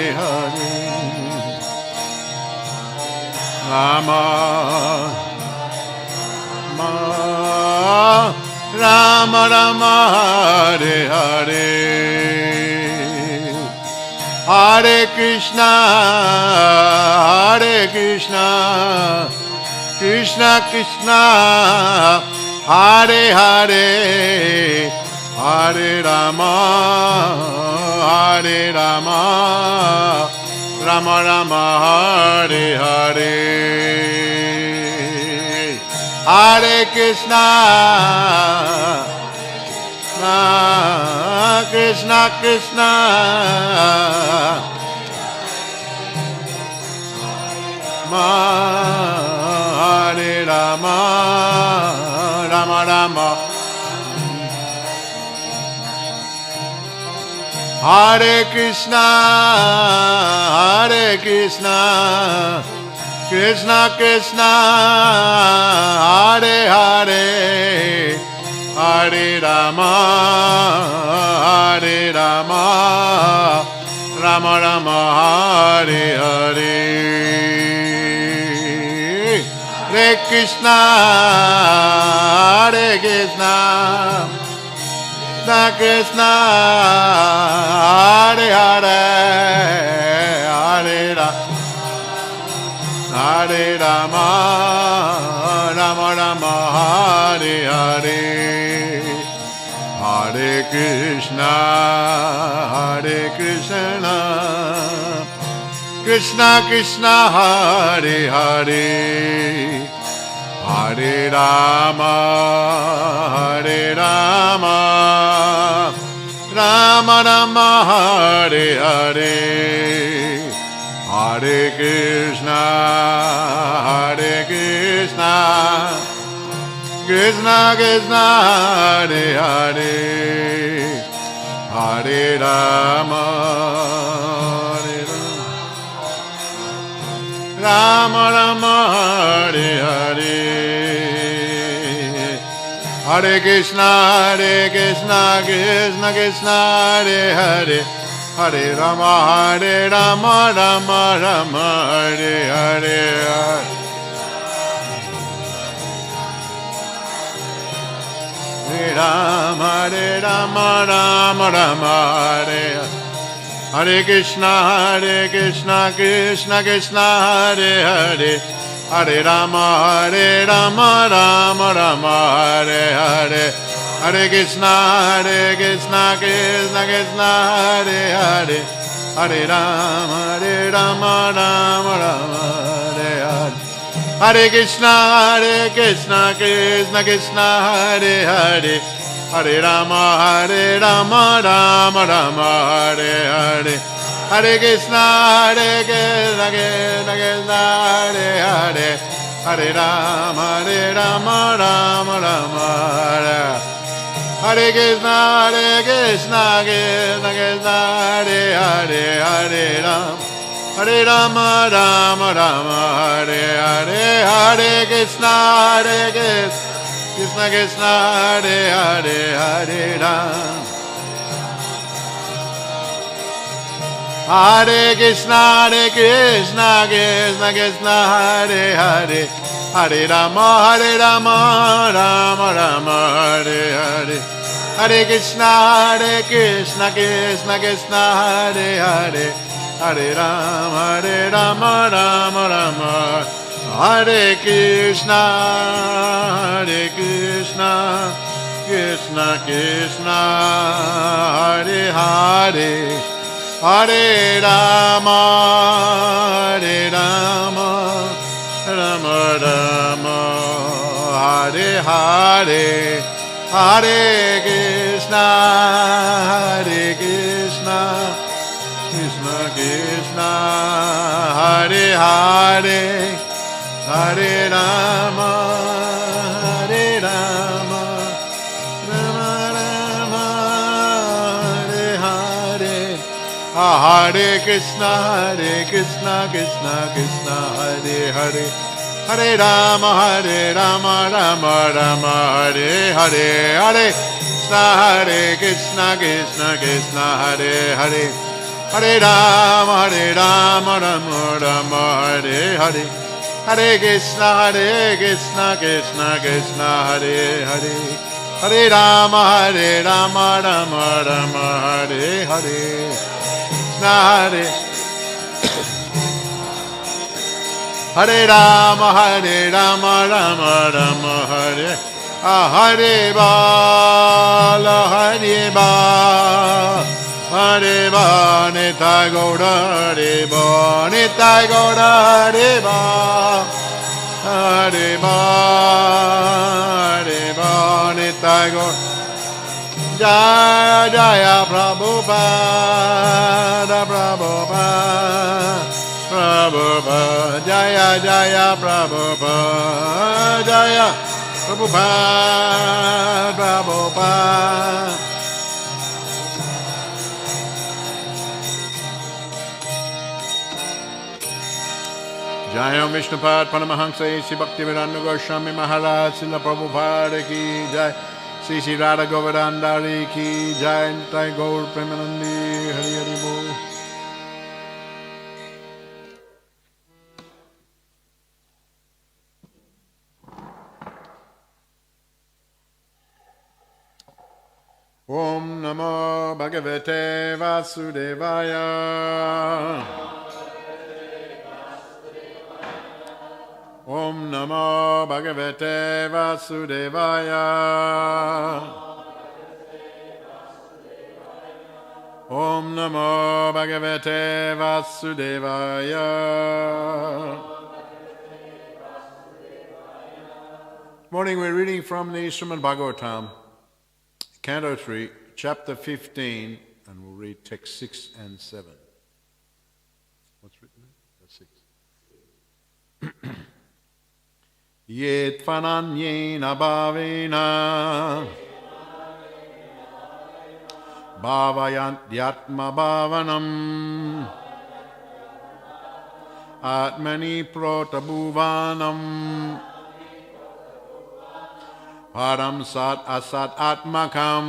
Hare Rama Rama Rama Hare Hare Hare Krishna Krishna Krishna Hare Hare Hare Rama Rama Rama Hare Hare Hare Krishna Krishna Krishna Hare Rama Rama Rama Hare Krishna Krishna Krishna Hare Hare Hare Rama Rama Rama Hare Hare Hare Krishna Krishna Krishna Hare Hare Hare Rama Rama Rama Hare Hare Hare Krishna Krishna Krishna Hare Hare Hare Rama Rama Rama Hare Hare Hare Krishna Krishna Krishna Hare Hare Hare Rama Rama Rama Hare Hare Hare Krishna Krishna Krishna Hare Hare Hare Rama Rama Rama Hare Hare Hare Rama Rama Rama Hare Hare Krishna Krishna Krishna Hare Hare Hare Rama Rama Rama Hare Hare Hare Krishna Krishna Krishna Hare Hare Hare Rama Rama Rama Hare Hare Hare Krishna Krishna Krishna Hare Hare Hare Rama Rama Rama Hare Hare Hare Krishna Krishna Krishna Hare Hare Hare Rama Rama Rama Hare Hare Krishna Krishna Krishna Hare Hare Hare Rama Rama Hare Hare Hare Krishna Krishna Krishna Hare Hare Hare Rama Hare Krishna Krishna Krishna Hare Hare Hare Rama Rama Rama Hare Hare Hare Krishna Krishna Krishna Hare Hare Hare Rama Rama Rama Hare Krishna Krishna Krishna Hare Hare Hare Rama Rama Rama Hare Hare Hare Krishna Krishna Krishna Hare Hare Hare Rama Rama Rama Hare Hare Hare Krishna Krishna Krishna Hare Hare Hare Rama Rama Rama Hare Hare Hare Krishna Krishna Hare Hare Hare Rama, Rama Rama, Hare Hare. Hare Krishna, Krishna Krishna, Hare Hare. Hare Rama, Rama Rama, Hare Hare. Krishna Hare. Hare Rama, Rama Rama, Hare. Hare Bala, Hare Bala. Hare Ba, Nitya Gaura, Hare Ba, Nitya Gaura, Hare Ba, Hare Ba, Hare Ba, Nitya Gaura. Jaya Jaya Prabhupada, Prabhupada, Prabhupada, Jaya Jaya Prabhupada, Jaya Prabhupada, Prabhupada. Jaya Vishnupad Paramahansa Sri Bhaktivedanta Goswami Maharaj Srila Prabhupada Ki Jai Sri Sri Radha Govardhana Ki Jai Nitai Gaur Premanandi Hari Hari Bol. Om Namo Bhagavate Vasudevaya. Om Namo Bhagavate Vasudevaya. Om Namo Bhagavate Vasudevaya. Morning, we're reading from the Srimad Bhagavatam, Canto 3, Chapter 15, and we'll read text 6 and 7. What's written there? That's 6. Yet fananyena bhavena bhavayantyatma bhavanam atmani protabhuvanam param sat asat atmakam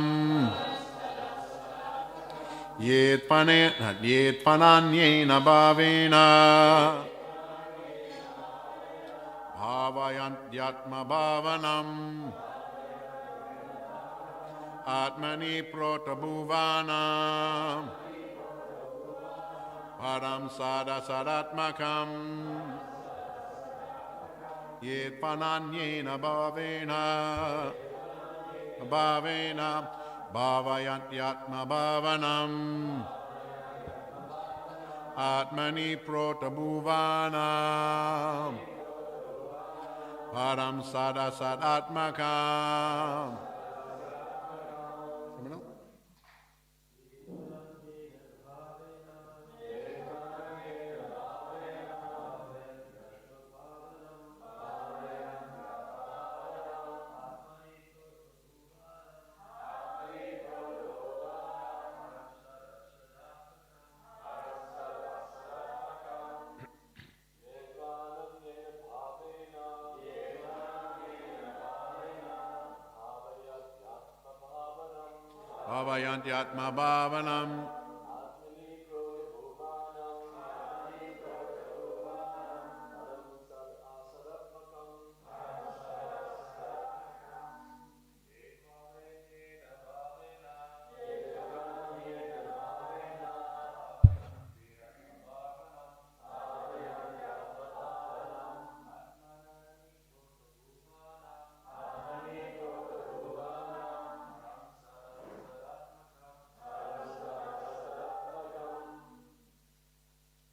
yet fananyena bhavena Bhavayantyatma bhavanam Atmani protabhuvanam Param sada sadatmakam Yet pananyena bhavena Bhavena Bhavayantyatma bhavanam Atmani protabhuvanam Param sada sadatmakam. Bhavayantyatma bhavanam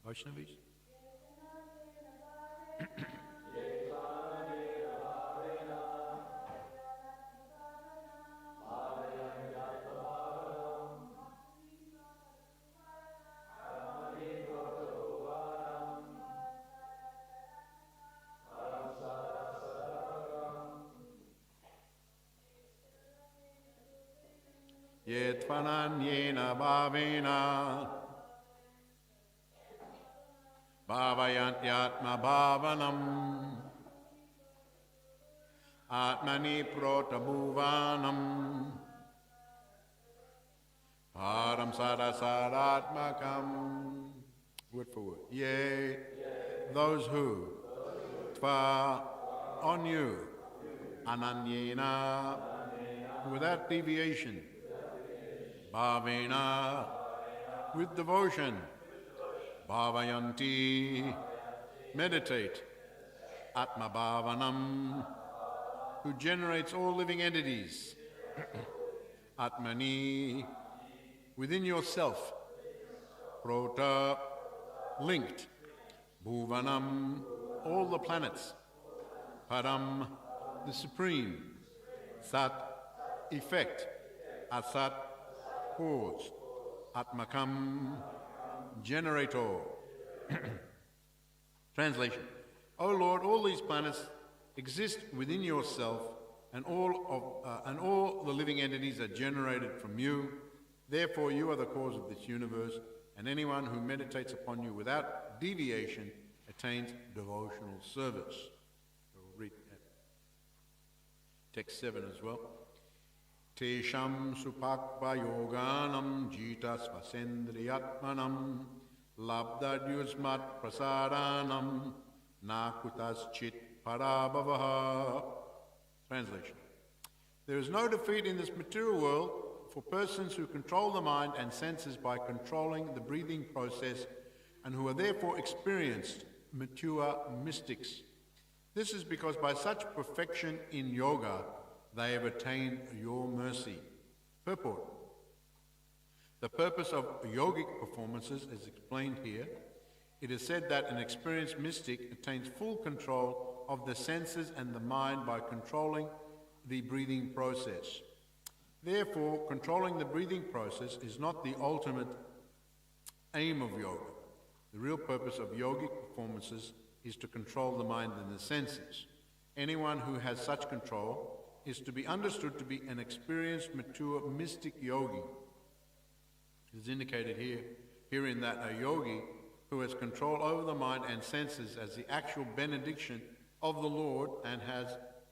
Vaishnavis. Yetvananyena bhavena Bhavayantyatma bhavanam Atmani protabhuvanam Param Sada Sadatmakam. Word for word. Yea, those who Tva on you, Ananyena, without deviation, Bhavena, with devotion, Bhavayanti, meditate, Atma Bhavanam, who generates all living entities, Atmani, within yourself, Prota, linked, Bhuvanam, all the planets, Param, the supreme, Sat, effect, Asat, cause, Atmakam, generator. Translation. O Lord, all these planets exist within yourself, and all the living entities are generated from you. Therefore, you are the cause of this universe, and anyone who meditates upon you without deviation attains devotional service. We'll read text 7 as well. Tesham supakva yoganam jita svasendriyatmanam labdadyusmat prasaranam nakutas chit parabhavaha. Translation. There is no defeat in this material world for persons who control the mind and senses by controlling the breathing process and who are therefore experienced, mature mystics. This is because by such perfection in yoga, they have attained your mercy. Purport. The purpose of yogic performances is explained here. It is said that an experienced mystic attains full control of the senses and the mind by controlling the breathing process. Therefore, controlling the breathing process is not the ultimate aim of yoga. The real purpose of yogic performances is to control the mind and the senses. Anyone who has such control is to be understood to be an experienced, mature, mystic yogi. It is indicated herein that a yogi who has control over the mind and senses as the actual benediction of the Lord and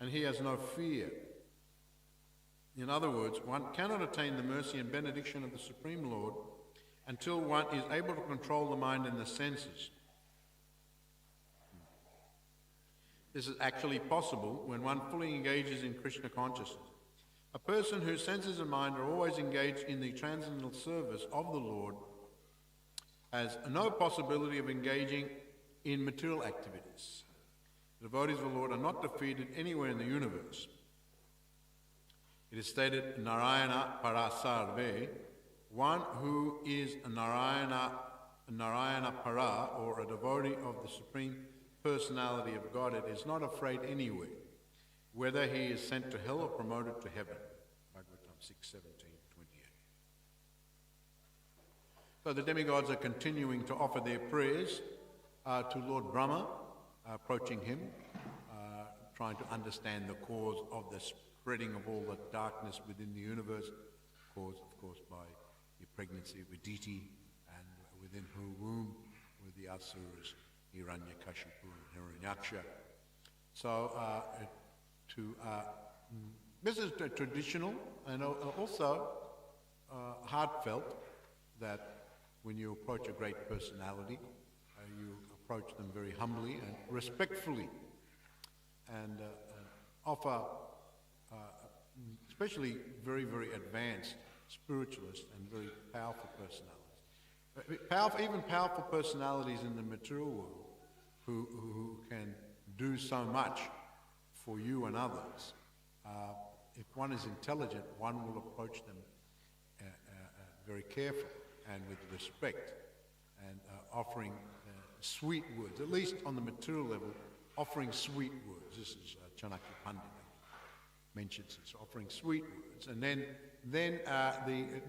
he has no fear. In other words, one cannot attain the mercy and benediction of the Supreme Lord until one is able to control the mind and the senses. This is actually possible when one fully engages in Krishna consciousness. A person whose senses and mind are always engaged in the transcendental service of the Lord has no possibility of engaging in material activities. The devotees of the Lord are not defeated anywhere in the universe. It is stated, Narayana Parasarve, one who is a Narayana Para, or a devotee of the Supreme Personality of Godhead, is not afraid anywhere, whether he is sent to hell or promoted to heaven. Bhagavatam 6:17-28. So the demigods are continuing to offer their prayers to Lord Brahma, approaching him, trying to understand the cause of the spreading of all the darkness within the universe, caused, of course, by the pregnancy of Aditi, and within her womb were the asuras, Hiranyakashipu and Hiranyaksha. So this is traditional and also heartfelt, that when you approach a great personality, you approach them very humbly and respectfully, and offer, especially very, very advanced spiritualists and very powerful personalities. Even powerful personalities in the material world who can do so much for you and others. If one is intelligent, one will approach them very carefully and with respect, and offering sweet words, at least on the material level, offering sweet words. This is Chanakya Pandit mentions this, offering sweet words. And then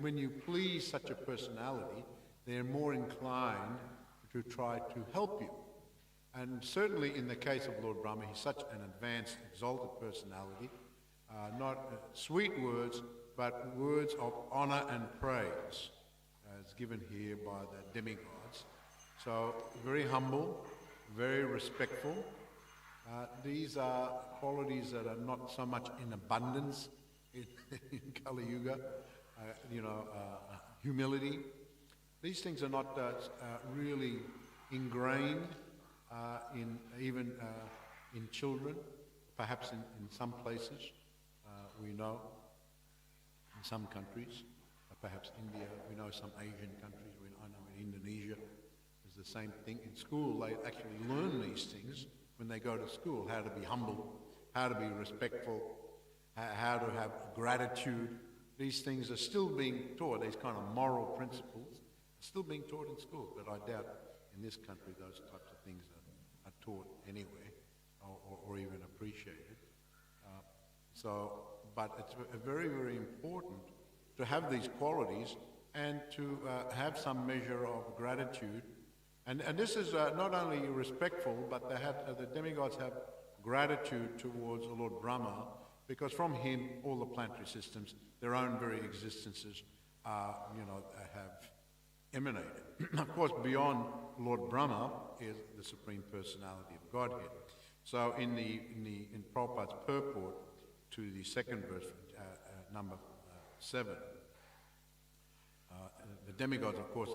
when you please such a personality, they're more inclined to try to help you. And certainly in the case of Lord Brahma, he's such an advanced, exalted personality, not sweet words, but words of honor and praise, as given here by the demigods. So very humble, very respectful. These are qualities that are not so much in abundance in Kali Yuga. humility. These things are not really ingrained in children, perhaps in some places, we know, in some countries, perhaps India, we know some Asian countries, I know in Indonesia is the same thing. In school they actually learn these things when they go to school, how to be humble, how to be respectful, how to have gratitude. These things are still being taught, these kind of moral principles are still being taught in school, but I doubt in this country those types of things are taught anywhere or even appreciated. But it's very, very important to have these qualities and to have some measure of gratitude. And this is not only respectful, but the demigods have gratitude towards the Lord Brahma, because from him all the planetary systems, their own very existences, have emanated. Of course, beyond Lord Brahma is the Supreme Personality of Godhead. So in Prabhupada's purport to the second verse, number 7, the demigods, of course,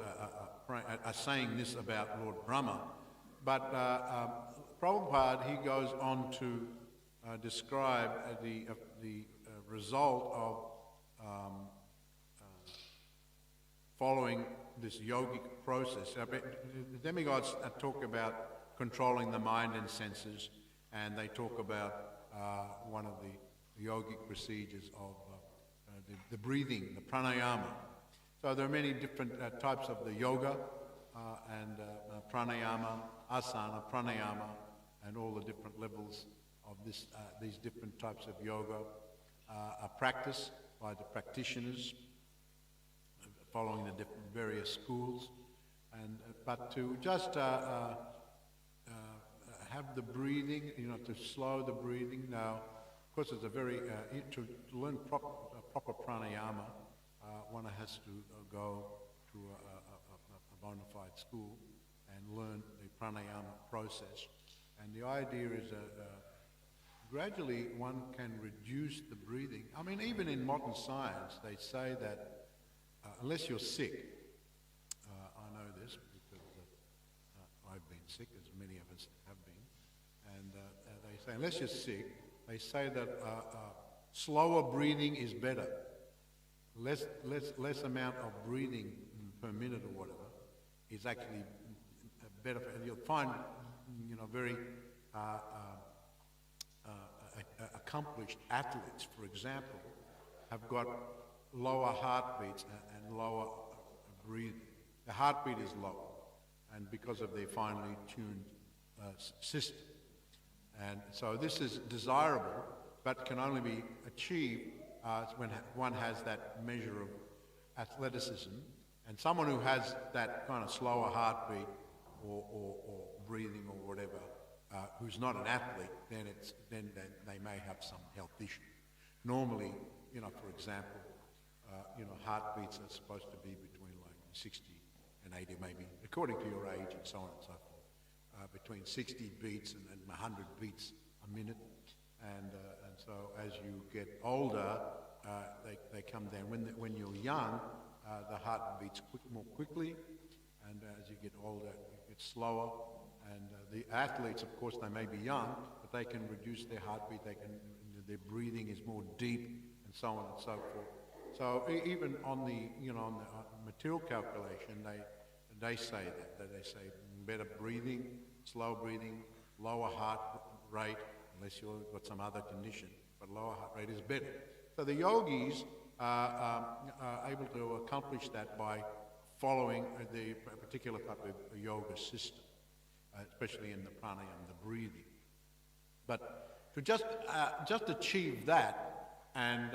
are saying this about Lord Brahma, but Prabhupada, he goes on to describe the result of following this yogic process. The demigods talk about controlling the mind and senses, and they talk about one of the yogic procedures of the breathing, the pranayama. So there are many different types of the yoga and pranayama, asana, pranayama, and all the different levels of these different types of yoga are practiced by the practitioners following the various schools. But to just have the breathing, to slow the breathing. Now, of course, it's a very to learn proper pranayama, one has to go to a bona fide school and learn the pranayama process. And the idea is gradually one can reduce the breathing. I mean, even in modern science, they say that unless you're sick, I know this because I've been sick, as many of us have been, and they say unless you're sick, they say that slower breathing is better. Less amount of breathing per minute or whatever is actually better. And you'll find, very accomplished athletes, for example, have got lower heartbeats and lower breathing. The heartbeat is low, and because of their finely tuned system. And so this is desirable, but can only be achieved when one has that measure of athleticism. And someone who has that kind of slower heartbeat or breathing or whatever, who's not an athlete, then they may have some health issue. Normally, for example, heartbeats are supposed to be between like 60 and 80, maybe, according to your age and so on and so forth, between 60 beats and 100 beats a minute. And so as you get older, they come down. When you're young, the heart beats more quickly, and as you get older, it gets slower. And the athletes, of course, they may be young, but they can reduce their heartbeat. Their breathing is more deep, and so on and so forth. So even on the material calculation, they say that they say better breathing, slow breathing, lower heart rate, unless you've got some other condition, but lower heart rate is better. So the yogis are able to accomplish that by following the particular type of yoga system, especially in the pranayama, the breathing. But to just achieve that and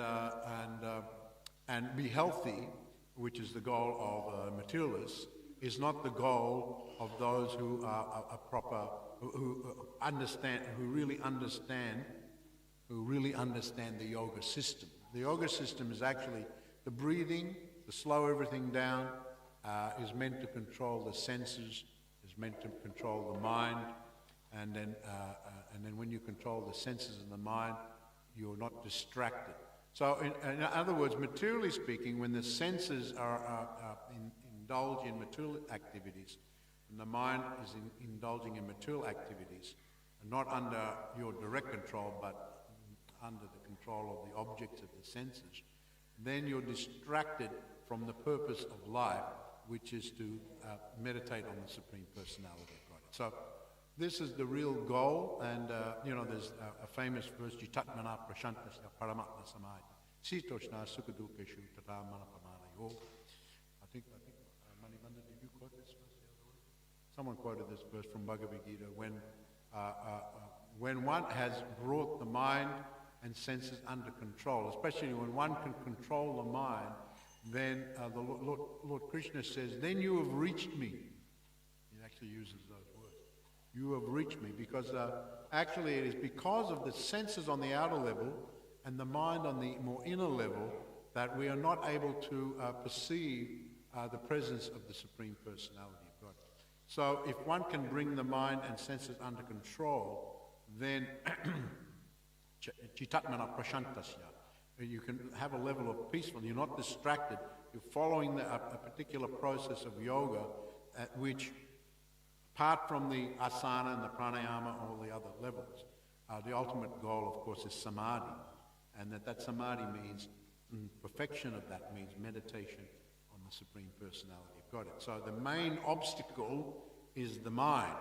be healthy, which is the goal of materialists, is not the goal of those who are proper, who really understand the yoga system. The yoga system is actually the breathing, to slow everything down, is meant to control the senses, is meant to control the mind, and then when you control the senses and the mind, you're not distracted. So in other words, materially speaking, when the senses indulge in material activities, and the mind is indulging in material activities, not under your direct control, but under the control of the objects of the senses, then you're distracted from the purpose of life, which is to meditate on the Supreme Personality of God. So this is the real goal, and there's a famous verse, Jitatmana prashantasya paramatma samayata, sitoshna sukadukeshu tata manapamanayo. I think Manibanda, did you quote this verse the other way? Someone quoted this verse from Bhagavad Gita, when one has brought the mind and senses under control, especially when one can control the mind, then the Lord Krishna says, then you have reached me. He actually uses those words. You have reached me, because actually it is because of the senses on the outer level and the mind on the more inner level that we are not able to perceive the presence of the Supreme Personality of God. So if one can bring the mind and senses under control, then Chitatmana prashantasya, you can have a level of peacefulness. You're not distracted. You're following a particular process of yoga at which, apart from the asana and the pranayama, all the other levels, the ultimate goal, of course, is samadhi. And that samadhi means, perfection of that means meditation on the Supreme Personality of God. So the main obstacle is the mind.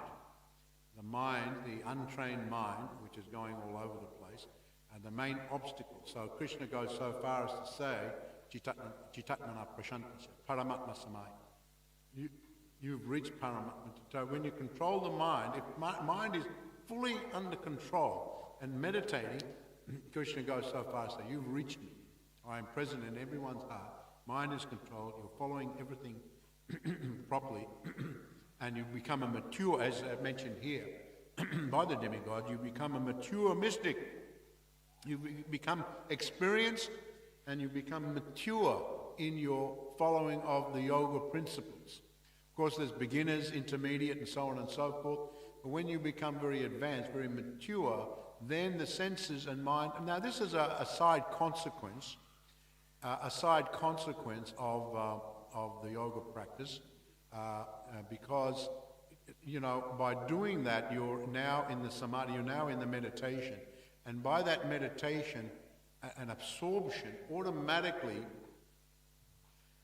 The mind, the untrained mind, which is going all over the place, and the main obstacle. So Krishna goes so far as to say, Chitatmana prashantasya, paramatma samaya. You've reached paramatma. So when you control the mind, if mind is fully under control and meditating, Krishna goes so far as to say, you've reached me. I am present in everyone's heart. Mind is controlled. You're following everything properly. And you become a mature, as mentioned here, by the demigod, you become a mature mystic. You become experienced and you become mature in your following of the yoga principles. Of course, there's beginners, intermediate, and so on and so forth. But when you become very advanced, very mature, then the senses and mind... Now, this is a side consequence, of the yoga practice, because, by doing that, you're now in the samadhi, you're now in the meditation. And by that meditation and absorption, automatically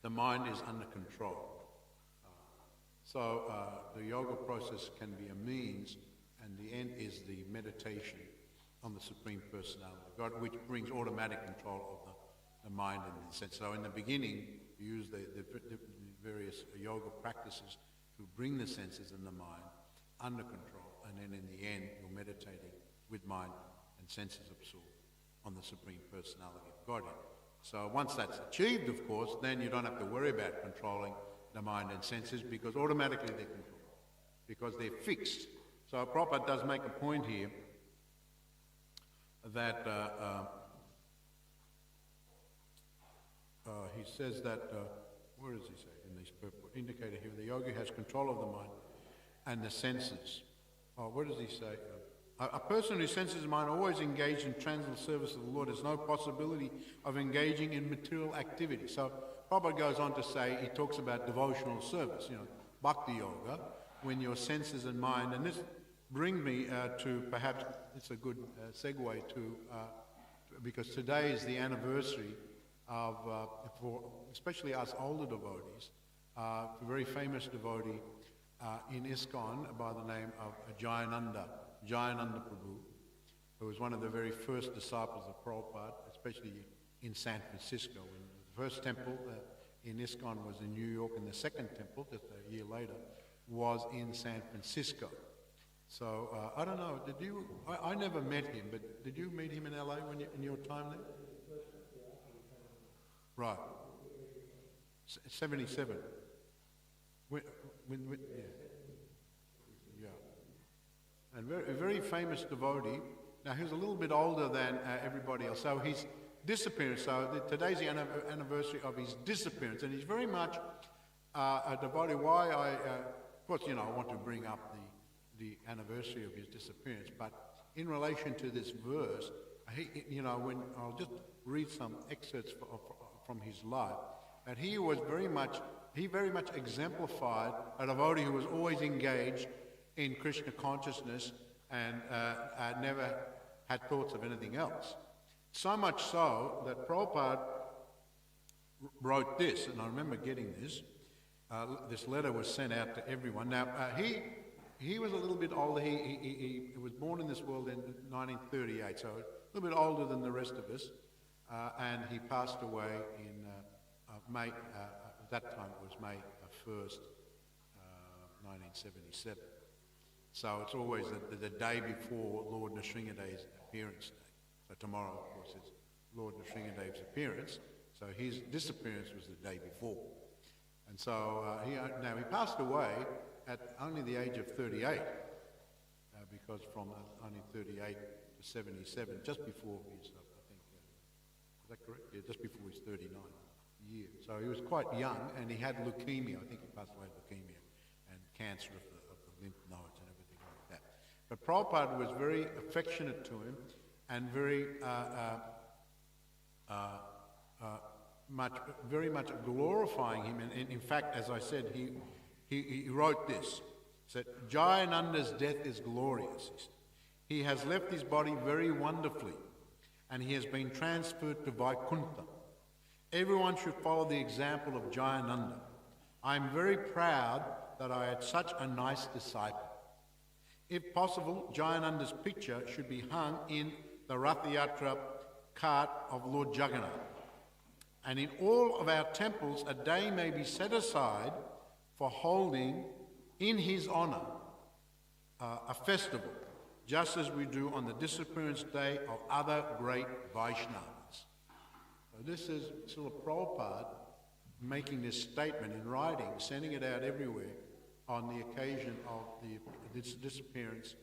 the mind is under control. So the yoga process can be a means, and the end is the meditation on the Supreme Personality of God, which brings automatic control of the mind and the sense. So in the beginning, you use the various yoga practices to bring the senses and the mind under control, and then in the end, you're meditating with mind and senses absorbed on the Supreme Personality of Godhead. So once that's achieved, of course, then you don't have to worry about controlling the mind and senses, because automatically they're controlled, because they're fixed. So Prabhupada does make a point here that he says that, where does he say in this purport indicator here, the yogi has control of the mind and the senses. Where does he say? A person who senses his mind always engaged in transcendental service of the Lord has no possibility of engaging in material activity. So Prabhupada goes on to say, he talks about devotional service, bhakti yoga, when your senses and mind, and this brings me to perhaps, it's a good segue to, because today is the anniversary of, for especially us older devotees, a very famous devotee in ISKCON by the name of Jayananda Prabhu, who was one of the very first disciples of Prabhupada, especially in San Francisco. And the first temple in ISKCON was in New York, and the second temple, just a year later, was in San Francisco. So I don't know, did you, I never met him, but did you meet him in LA in your time there? Right. 77. Yeah. And a very famous devotee. Now, he was a little bit older than everybody else. So his disappearance, today's the anniversary of his disappearance, and he's very much a devotee. Why of course, I want to bring up the anniversary of his disappearance, but in relation to this verse, when I'll just read some excerpts from his life, that he very much exemplified a devotee who was always engaged in Krishna consciousness and never had thoughts of anything else. So much so that Prabhupada wrote this, and I remember getting this. This letter was sent out to everyone. Now, he was a little bit older. He was born in this world in 1938, so a little bit older than the rest of us, and he passed away in May. At that time, it was May 1st, 1977. So it's always the day before Lord Nrsingadev's appearance day. So tomorrow, of course, is Lord Nrsingadev's appearance. So his disappearance was the day before. And so he passed away at only the age of 38, because from only 38 to 77, just before his, I think, is that correct? Yeah, just before his 39 year. So he was quite young, and he had leukemia. I think he passed away of leukemia and cancer of the lymph nodes and everything like that. But Prabhupada was very affectionate to him and very much glorifying him. And in fact, as I said, he wrote this. He said, Jayananda's death is glorious. He has left his body very wonderfully, and he has been transferred to Vaikuntha. Everyone should follow the example of Jayananda. I am very proud that I had such a nice disciple. If possible, Jayananda's picture should be hung in the Rath Yatra cart of Lord Jagannath. And in all of our temples, a day may be set aside for holding, in his honour, a festival, just as we do on the disappearance day of other great Vaishnavas. So this is Srila Prabhupada making this statement in writing, sending it out everywhere on the occasion of the disappearance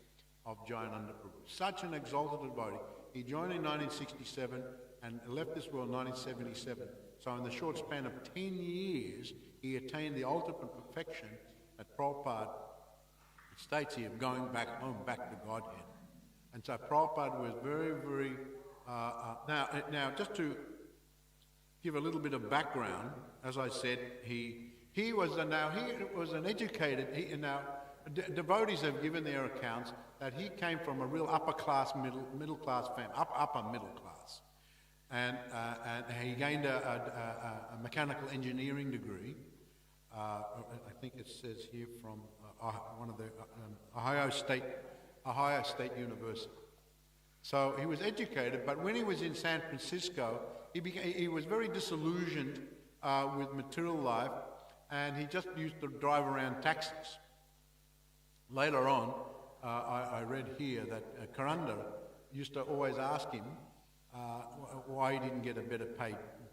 of Jayananda Prabhu. Such an exalted devotee. He joined in 1967 and left this world in 1977. So in the short span of 10 years, he attained the ultimate perfection that Prabhupada states here, of going back home, back to Godhead. And so Prabhupada was very, very... Now, just to give a little bit of background, as I said, he was an educated... devotees have given their accounts that he came from a real upper class, middle class family, upper middle class. And he gained a mechanical engineering degree. I think it says here from one of the Ohio State University. So he was educated, but when he was in San Francisco, he was very disillusioned with material life, and he just used to drive around taxis. Later on, I read here that Karanda used to always ask him why he didn't get a better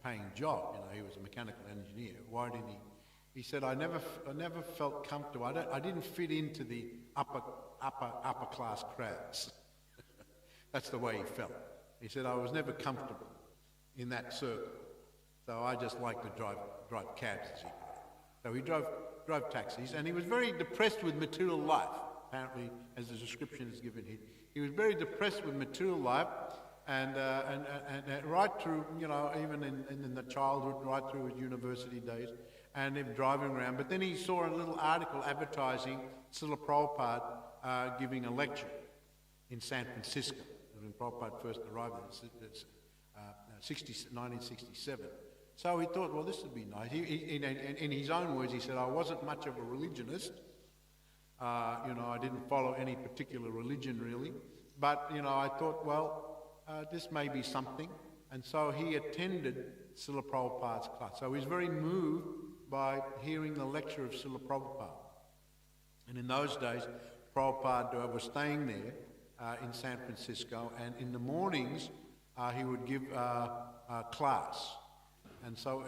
paying job. He was a mechanical engineer. Why didn't he? He said, I never felt comfortable. I didn't fit into the upper class crowds. That's the way he felt. He said, I was never comfortable in that circle. So I just like to drive cabs, as he put it. So he drove taxis, and he was very depressed with material life. Apparently, as the description is given here, he was very depressed with material life, and right through, even in the childhood, right through his university days, and him driving around. But then he saw a little article advertising Srila Prabhupada giving a lecture in San Francisco when Prabhupada first arrived in 1967. So he thought, well, this would be nice. In his own words, he said, I wasn't much of a religionist. I didn't follow any particular religion, really. But, I thought, well, this may be something. And so he attended Srila Prabhupada's class. So he was very moved by hearing the lecture of Srila Prabhupada. And in those days, Prabhupada was staying there in San Francisco, and in the mornings, he would give a class. And so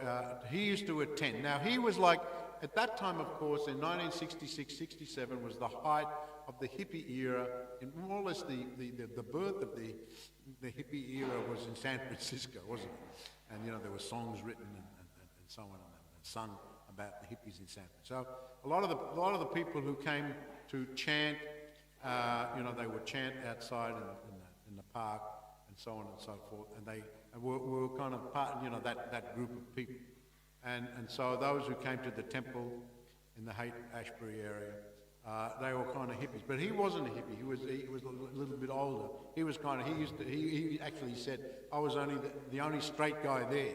he used to attend. Now, he was like, at that time, of course, in 1966, 67, was the height of the hippie era. And more or less the birth of the hippie era was in San Francisco, wasn't it? And, there were songs written and so on and sung about the hippies in San Francisco. So a lot of the people who came to chant, they would chant outside in the park and so on and so forth. And they were kind of part, that group of people. And so those who came to the temple in the Haight-Ashbury area, they were kind of hippies. But he wasn't a hippie. He was a little bit older. He was kind of, he actually said, I was only the only straight guy there.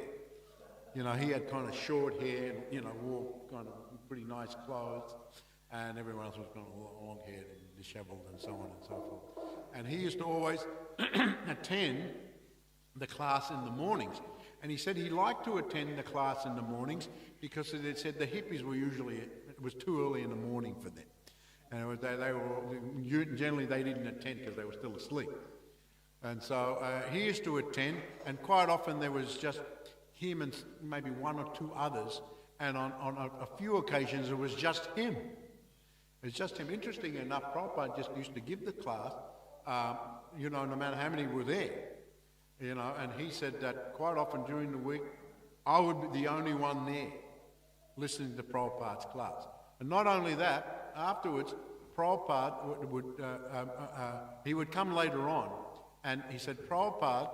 He had kind of short hair and, wore kind of pretty nice clothes. And everyone else was kind of long-haired and disheveled and so on and so forth. And he used to always attend the class in the mornings. And he said he liked to attend the class in the mornings because they said the hippies were usually, it was too early in the morning for them. And they were, generally they didn't attend because they were still asleep. And so he used to attend, and quite often there was just him and maybe one or two others. And on a few occasions it was just him. It was just him. Interesting enough, Prabhupada just used to give the class, no matter how many were there. And he said that quite often during the week, I would be the only one there listening to Prabhupada's class. And not only that, afterwards, Prabhupada he would come later on, and he said Prabhupada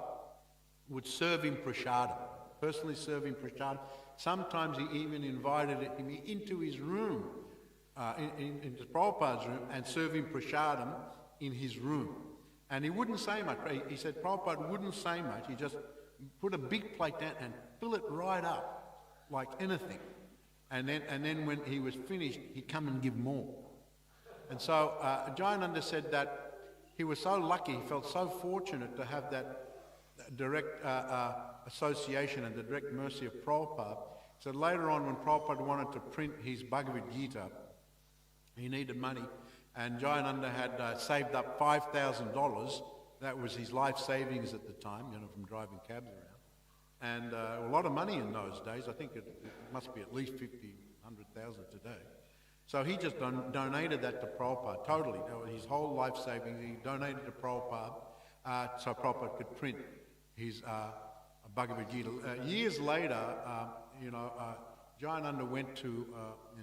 would serve him prasadam, personally serve him prasadam. Sometimes he even invited him into his room, into Prabhupada's room, and serve him prasadam in his room. And he wouldn't say much. He said Prabhupada wouldn't say much. He just put a big plate down and fill it right up like anything. And then when he was finished, he'd come and give more. And so Jayananda said that he was so lucky, he felt so fortunate to have that direct association and the direct mercy of Prabhupada. So later on, when Prabhupada wanted to print his Bhagavad Gita, he needed money. And Jayananda had saved up $5,000. That was his life savings at the time, from driving cabs around. And a lot of money in those days. I think it must be at least 100,000 today. So he just donated that to Prabhupada, totally. His whole life savings, he donated to Prabhupada so Prabhupada could print his Bhagavad Gita. Years later, Jayananda went to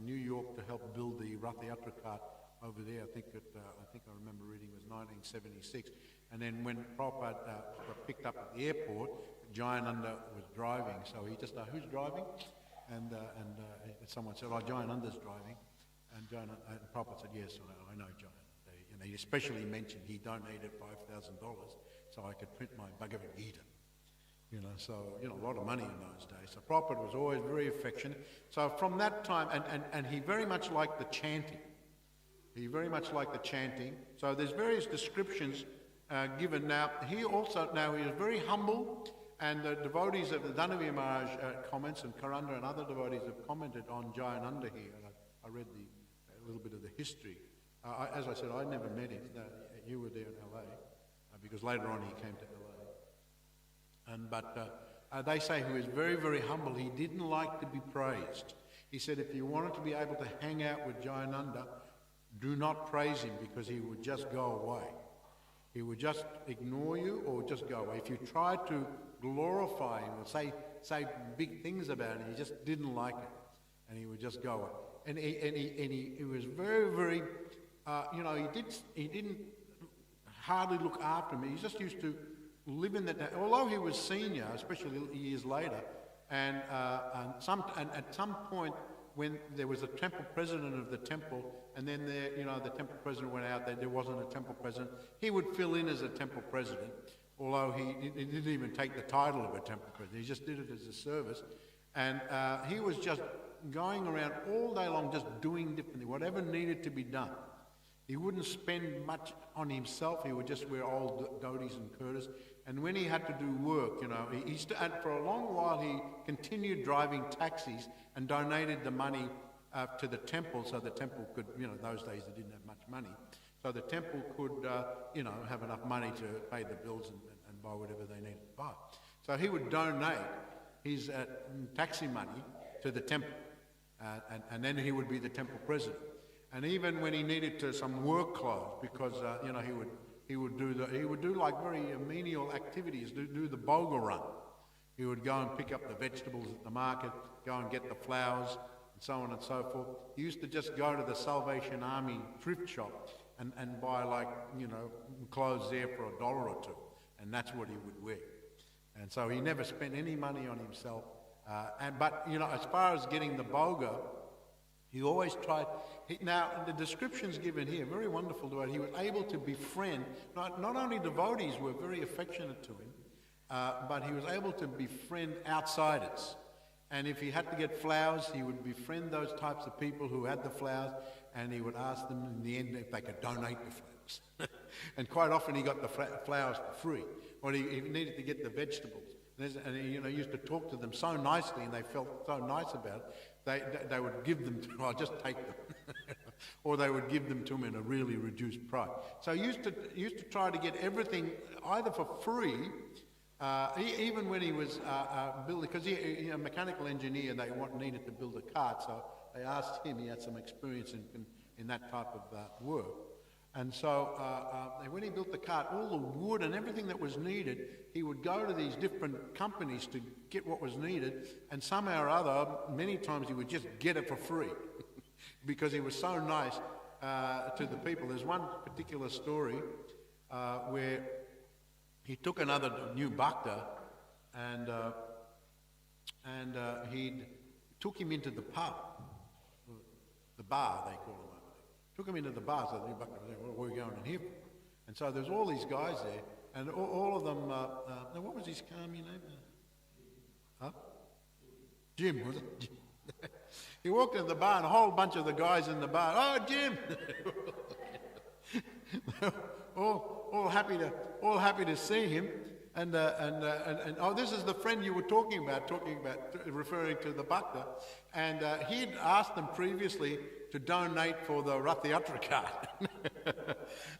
New York to help build the Rath Yatra cart over there. I think I remember reading it was 1976. And then when Prabhupada got picked up at the airport, Jayananda was driving. So he just who's driving? And someone said, Jayananda's driving. And Prabhupada said, yes, I know Jayananda. He especially mentioned he donated $5,000 so I could print my Bhagavad Gita. So a lot of money in those days. So Prabhupada was always very affectionate. So from that time, and he very much liked the chanting. He very much liked the chanting. So there's various descriptions given. Now he was very humble, and the devotees of the Dhanavi Maharaj comments, and Karanda and other devotees have commented on Jayananda here. And I read a little bit of the history. As I said, I never met him. You were there in LA, because later on he came to LA. But they say he was very, very humble. He didn't like to be praised. He said if you wanted to be able to hang out with Jayananda, do not praise him, because he would just go away. He would just ignore you or just go away. If you tried to glorify him or say big things about him, he just didn't like it, and he would just go away. And he was very, very, he didn't hardly look after me. He just used to live in that. Although he was senior, especially years later, and at some point, when there was a temple president of the temple, and then the temple president went out, there wasn't a temple president, he would fill in as a temple president, although he didn't even take the title of a temple president. He just did it as a service. And he was just going around all day long just doing differently, whatever needed to be done. He wouldn't spend much on himself. He would just wear old dhotis and kurtas. And when he had to do work, and for a long while he continued driving taxis and donated the money to the temple, so the temple could, those days they didn't have much money, so the temple could, have enough money to pay the bills and buy whatever they needed to buy. So he would donate his taxi money to the temple, and then he would be the temple president. And even when he needed some work clothes, because he would do like very menial activities, do the boga run. He would go and pick up the vegetables at the market, go and get the flowers, and so on and so forth. He used to just go to the Salvation Army thrift shop and buy clothes there for $1 or $2, and that's what he would wear. And so he never spent any money on himself. But as far as getting the bhoga, he always tried. Now, the descriptions given here, very wonderful to it. He was able to befriend, not only devotees were very affectionate to him, but he was able to befriend outsiders. And if he had to get flowers, he would befriend those types of people who had the flowers, and he would ask them in the end if they could donate the flowers. And quite often he got the flowers for free, or he needed to get the vegetables. And he used to talk to them so nicely, and they felt so nice about it, they would give them to him. I'll just take them. Or they would give them to him in a really reduced price. So he used to try to get everything either for free, even when he was building, because he a mechanical engineer, they needed to build a cart, so they asked him. He had some experience in that type of work. And so when he built the cart, all the wood and everything that was needed, he would go to these different companies to get what was needed, and somehow or other, many times he would just get it for free because he was so nice to the people. There's one particular story where he took another new bhakta and he took him into the pub, the bar they call it. Took him into the bar, so the new bhakta was there, what are we going in here for? And so there's all these guys there, and all of them, now what was his Kami name? Huh? Jim, was it? He walked into the bar, and a whole bunch of the guys in the bar, oh, Jim! all happy to see him, and oh, this is the friend you were talking about, referring to the bhakta, and he'd asked them previously to donate for the Rath Yatra cart.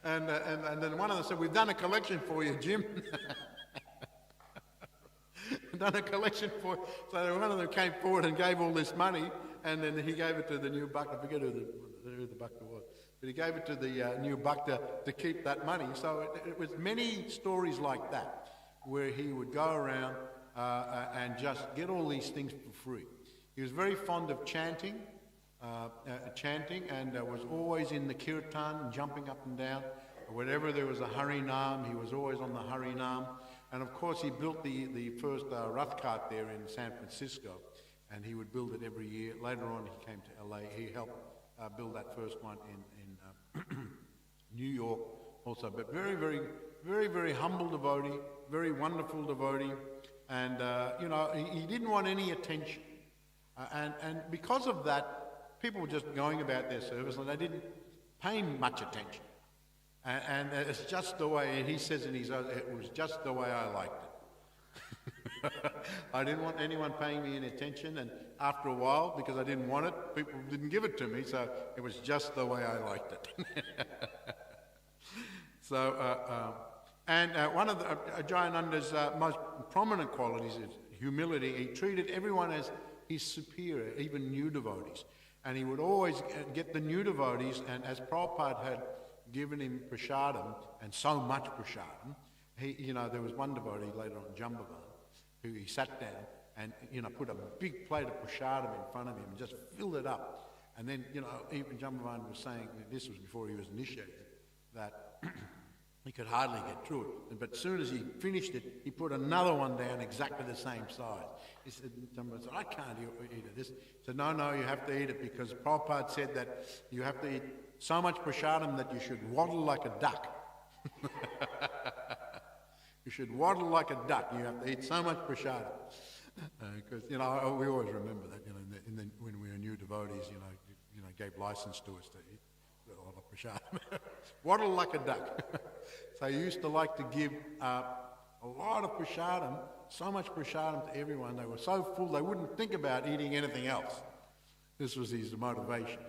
and then one of them said, we've done a collection for you, Jim. Done a collection for you. So one of them came forward and gave all this money, and then he gave it to the new bhakta. I forget who the bhakta was. But he gave it to the new bhakta to keep that money. So it was many stories like that, where he would go around and just get all these things for free. He was very fond of chanting, and was always in the kirtan, jumping up and down. Whenever there was a Harinam, he was always on the Harinam. And of course, he built the first Rath cart there in San Francisco, and he would build it every year. Later on, he came to LA. He helped build that first one in New York also. But very, very, very, very humble devotee, very wonderful devotee, and he didn't want any attention. And because of that, people were just going about their service, and they didn't pay him much attention. And it's just the way, and he says in his own, it was just the way I liked it. I didn't want anyone paying me any attention, and after a while, because I didn't want it, people didn't give it to me, so it was just the way I liked it. So, one of Jayananda's most prominent qualities is humility. He treated everyone as his superior, even new devotees. And he would always get the new devotees, and as Prabhupada had given him prasadam, and so much prasadam, there was one devotee later on, Jambavan, who he sat down and, put a big plate of prasadam in front of him and just filled it up. And then, even Jambavan was saying, this was before he was initiated, that he could hardly get through it. But as soon as he finished it, he put another one down exactly the same size. He said, I can't eat it. He said, no, you have to eat it, because Prabhupada said that you have to eat so much prasadam that you should waddle like a duck. You should waddle like a duck. You have to eat so much prasadam. Because, we always remember that, when we were new devotees, gave license to us to eat a lot of prasadam. Waddle like a duck. So he used to like to give a lot of prasadam, so much prasadam to everyone. They were so full they wouldn't think about eating anything else. This was his motivation,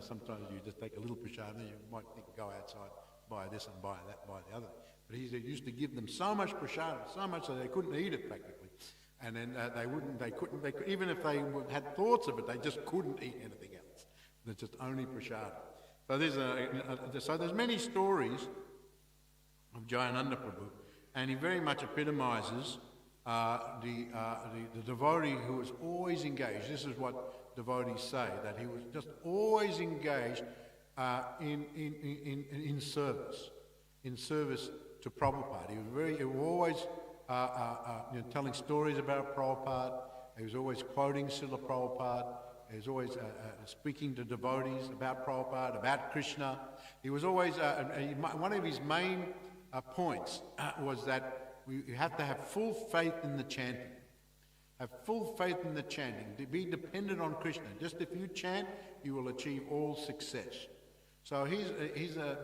sometimes you just take a little prasadam, you might think, go outside, buy this and buy that, buy the other. But he used to give them so much prasadam, so much that they couldn't eat it practically. And then they couldn't, even if they had thoughts of it, they just couldn't eat anything else. It's just only prasadam. So there's many stories of Jayananda Prabhu, and he very much epitomizes the devotee who was always engaged. This is what devotees say, that he was just always engaged in service to Prabhupada. He was always telling stories about Prabhupada. He was always quoting Srila Prabhupada. He was always speaking to devotees about Prabhupada, about Krishna. He was always, one of his main points was that you have to have full faith in the chanting. Have full faith in the chanting. To be dependent on Krishna. Just if you chant, you will achieve all success. So he's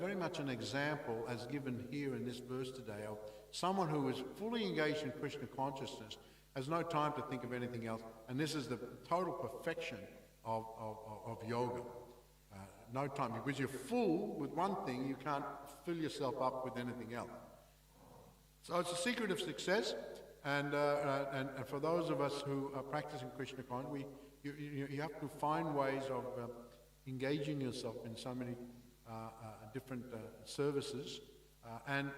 very much an example, as given here in this verse today, of someone who is fully engaged in Krishna consciousness, has no time to think of anything else, and this is the total perfection of yoga. No time, because you're full with one thing, you can't fill yourself up with anything else. So it's a secret of success, and for those of us who are practicing Krishna consciousness, you have to find ways of engaging yourself in so many different services, and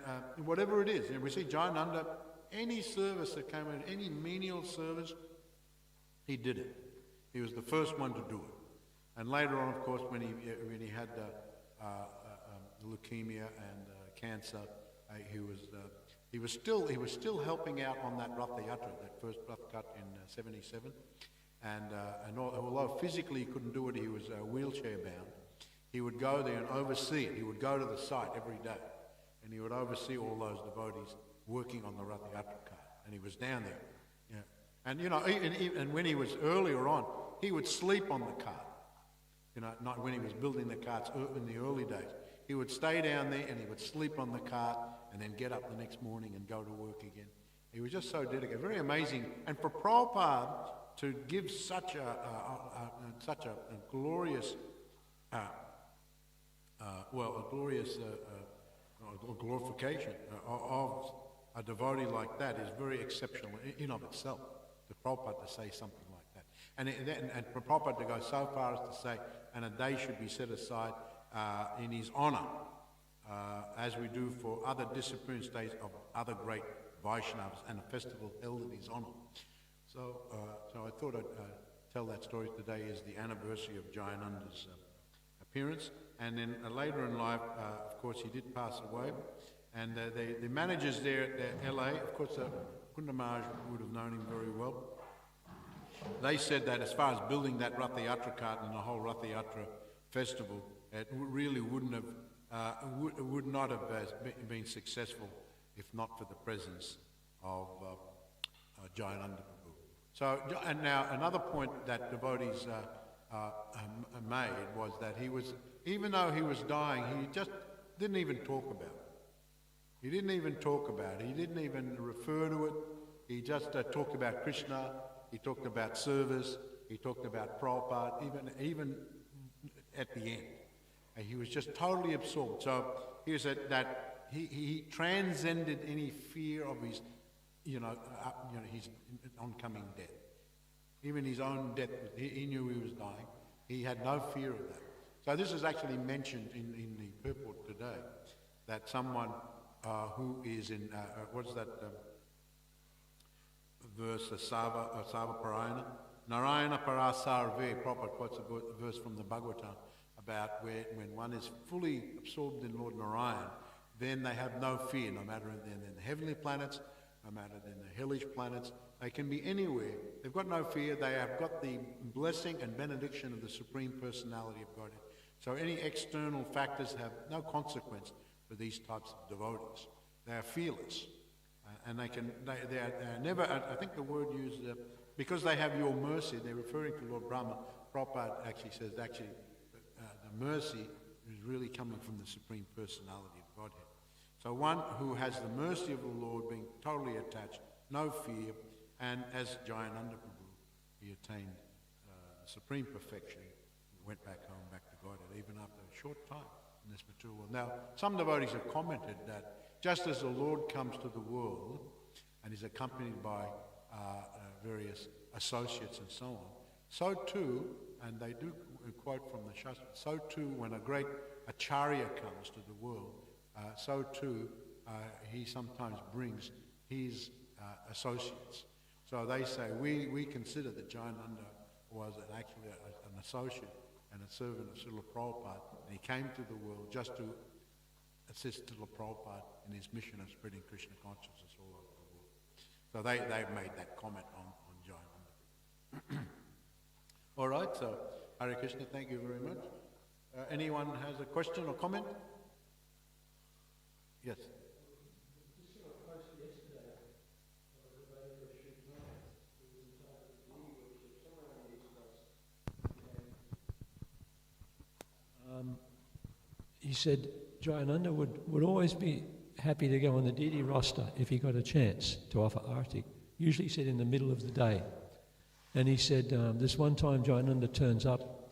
whatever it is. We see Jayananda, any service that came in, any menial service, he did it. He was the first one to do it. And later on, of course, when he had leukemia and cancer, he was still helping out on that Ratha Yatra, that first Rath Cut in '77. And although physically he couldn't do it, he was wheelchair bound. He would go there and oversee it. He would go to the site every day, and he would oversee all those devotees working on the Rath Yatra cart. And he was down there, And and when he was earlier on, he would sleep on the cart. Not when he was building the carts in the early days. He would stay down there and he would sleep on the cart and then get up the next morning and go to work again. He was just so dedicated, very amazing. And for Prabhupada to give such a glorious, glorification of a devotee like that is very exceptional in of itself. To Prabhupada to say something like that, and for Prabhupada to go so far as to say, and a day should be set aside in his honour, as we do for other disciplines days of other great Vaishnavas, and a festival held in his honour. So I thought I'd tell that story. Today is the anniversary of Jayananda's appearance, and then later in life, of course, he did pass away, and the managers there at LA, of course, Kunda Maharaj would have known him very well. They said that as far as building that Ratha Yatra cart and the whole Ratha Yatra festival, it really would not have been successful if not for the presence of Jayananda Prabhu. So, and now another point that devotees made was that he was, even though he was dying, he just didn't even talk about it. He didn't even talk about it. He didn't even refer to it. He just talked about Krishna. He talked about service. He talked about Prabhupada, even at the end. And he was just totally absorbed. So he said that he transcended any fear of his, his oncoming death. Even his own death, he knew he was dying. He had no fear of that. So this is actually mentioned in the purport today, that someone who is in, what's that verse, Sava Parayana? Narayana Parasarve, Prabhupada quotes a verse from the Bhagavatam about when one is fully absorbed in Lord Narayan, then they have no fear, no matter in the heavenly planets, no matter in the hellish planets. They can be anywhere. They've got no fear. They have got the blessing and benediction of the Supreme Personality of Godhead. So any external factors have no consequence for these types of devotees. They are fearless. And they are never, I think the word used, because they have your mercy, they're referring to Lord Brahma. Prabhupada actually says, the mercy is really coming from the Supreme Personality of Godhead. So one who has the mercy of the Lord, being totally attached, no fear, and as Jayananda Prabhu, he attained the supreme perfection, went back home, back to Godhead, even after a short time in this material world. Now, some devotees have commented that just as the Lord comes to the world and is accompanied by various associates and so on, so too, and they do quote from the Shastra, so too when a great acharya comes to the world, so too he sometimes brings his associates. So they say, we consider that Jayananda was actually an associate and a servant of Srila Prabhupada, and he came to the world just to assist Srila Prabhupada in his mission of spreading Krishna consciousness all over the world. So they've made that comment on Jayananda. All right, so Hare Krishna, thank you very much. Anyone has a question or comment? Yes. He said Jayananda would always be happy to go on the deity roster if he got a chance to offer arti. Usually, he said, in the middle of the day. And he said this one time Jayananda turns up,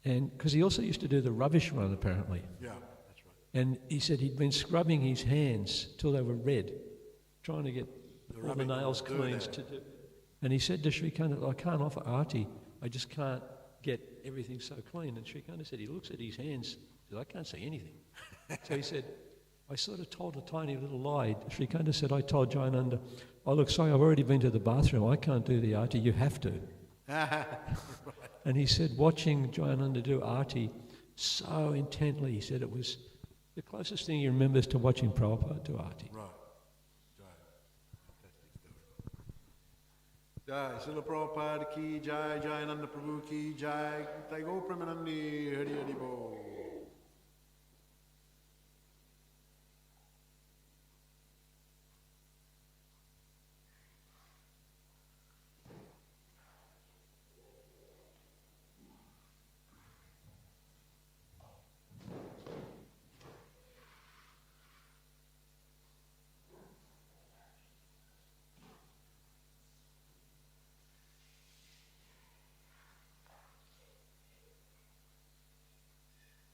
and because he also used to do the rubbish run apparently. Yeah, that's right. And he said he'd been scrubbing his hands till they were red, trying to get all the nails cleaned to do. And he said to Srikanta, I can't offer arti, I just can't get everything so clean. And Srikanta said, he looks at his hands, he said, I can't see anything. So he said, I sort of told a tiny little lie. Srikanta said, I told Jayananda, oh look, sorry, I've already been to the bathroom, I can't do the arti, you have to. And he said, watching Jayananda do arti so intently, he said it was the closest thing he remembers to watching Prabhupada do arti. Right. Jai, Srila Prabhupada ki jai, Jayananda Prabhu ki jai, Jai Go Premanandi, Hari Hari Bo.